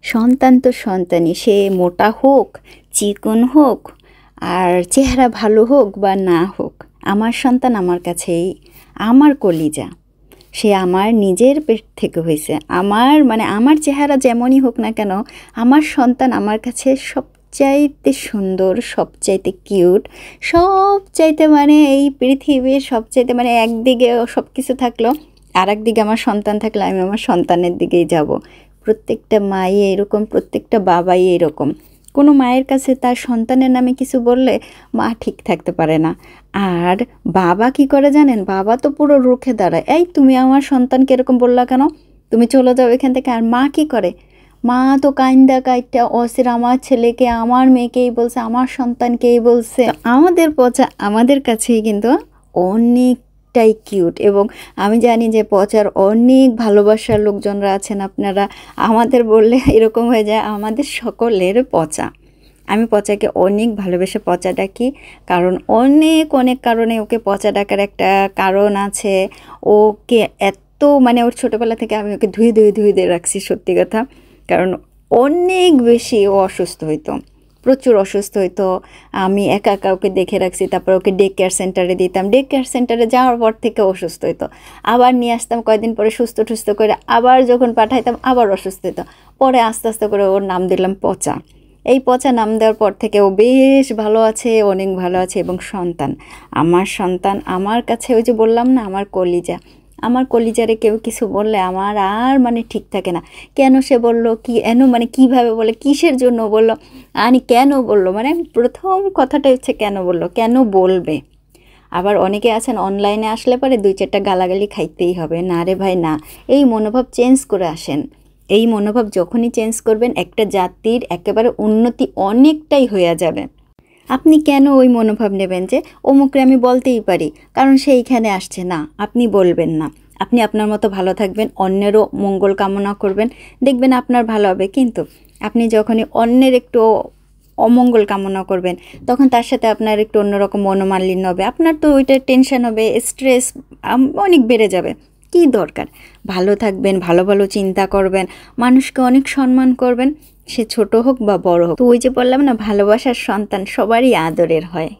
সন্তান তো সন্তানই, সে মোটা হোক, চিকন হোক, আর চেহারা ভালো হোক বা না হোক, আমার সন্তান আমার কাছেই আমার কলিজা। সে আমার নিজের পেট থেকে হয়েছে। আমার চেহারা যেমনই হোক না কেন, আমার সন্তান আমার কাছে সবচাইতে সুন্দর, সবচাইতে কিউট, সবচাইতে এই পৃথিবীর সবচাইতে একদিকে সব কিছু থাকলো, আর একদিকে আমার সন্তান থাকলে আমি আমার সন্তানের দিকেই যাব। প্রত্যেকটা মাই এরকম, প্রত্যেকটা বাবাই এরকম। কোনো মায়ের কাছে তার সন্তানের নামে কিছু বললে মা ঠিক থাকতে পারে না। আর বাবা কি করে জানেন? বাবা তো পুরো রুখে দাঁড়ায়, এই তুমি আমার সন্তানকে এরকম বললা কেন, তুমি চলে যাও এখান থেকে। আর মা কি করে? মা তো কাইন্দা কাইটা অসির আমার ছেলেকে, আমার মেয়েকেই বলছে, আমার সন্তানকেই বলছে। আমাদের পচা আমাদের কাছেই কিন্তু অনেকটাই কিউট। এবং আমি জানি যে পচার অনেক ভালোবাসার লোকজনরা আছেন আপনারা। আমাদের বললে এরকম হয়ে যায়, আমাদের সকলের পচা। আমি পচাকে অনেক ভালোবেসে পচা ডাকি, কারণ অনেক অনেক কারণে ওকে পচা ডাকার একটা কারণ আছে। ওকে এত ওর ছোটোবেলা থেকে আমি ওকে ধুয়ে ধুয়ে ধুয়ে দিয়ে রাখছি, সত্যি কথা। কারণ অনেক বেশি ও অসুস্থ হইতো, প্রচুর অসুস্থ হইতো। আমি একা একা ওকে দেখে রাখছি। তারপর ওকে ডে কেয়ার সেন্টারে দিতাম। ডে কেয়ার সেন্টারে যাওয়ার পর থেকে অসুস্থ হইতো, আবার নিয়ে আসতাম কয়েকদিন পরে সুস্থ টুস্থ করে, আবার যখন পাঠাইতাম আবার অসুস্থ হইতো। পরে আস্তে আস্তে করে ওর নাম দিলাম পচা। এই পচা নাম দেওয়ার পর থেকে ও বেশ ভালো আছে, অনেক ভালো আছে। এবং সন্তান আমার কাছে, ওই যে বললাম না, আমার কলিজা। আমার কলিজারে কেউ কিছু বললে আমার আর ঠিক থাকে না। কেন সে বলল, কি এন কিভাবে বলে, কিসের জন্য বলল, কেন বলল, প্রথম কথাটা হচ্ছে কেন বলল, কেন বলবে। আবার অনেকে আছেন অনলাইনে আসলে পরে 2-4টা গালাগালি খাইতেই হবে। না রে ভাই, না। এই মনোভাব চেঞ্জ করে আসেন। এই মনোভাব যখনই চেঞ্জ করবেন, একটা জাতির একেবারে উন্নতি অনেকটাই হয়ে যাবে। আপনি কেন ওই মনোভাব নেবেন যে অমুকরে আমি বলতেই পারি কারণ সে এইখানে আসছে? না, আপনি বলবেন না। আপনি আপনার মতো ভালো থাকবেন, অন্যেরও মঙ্গল কামনা করবেন, দেখবেন আপনার ভালো হবে। কিন্তু আপনি যখনই অন্যের একটু অমঙ্গল কামনা করবেন, তখন তার সাথে আপনার একটু অন্যরকম মনোমালিন্য হবে। আপনার তো ওইটা টেনশন হবে, স্ট্রেস অনেক বেড়ে যাবে। কি দরকার? ভালো থাকবেন, ভালো ভালো চিন্তা করবেন, মানুষকে অনেক সম্মান করবেন, সে ছোট হোক বা বড় হোক। তো ওই যে বললাম না, ভালোবাসার সন্তান সবারই আদরের হয়।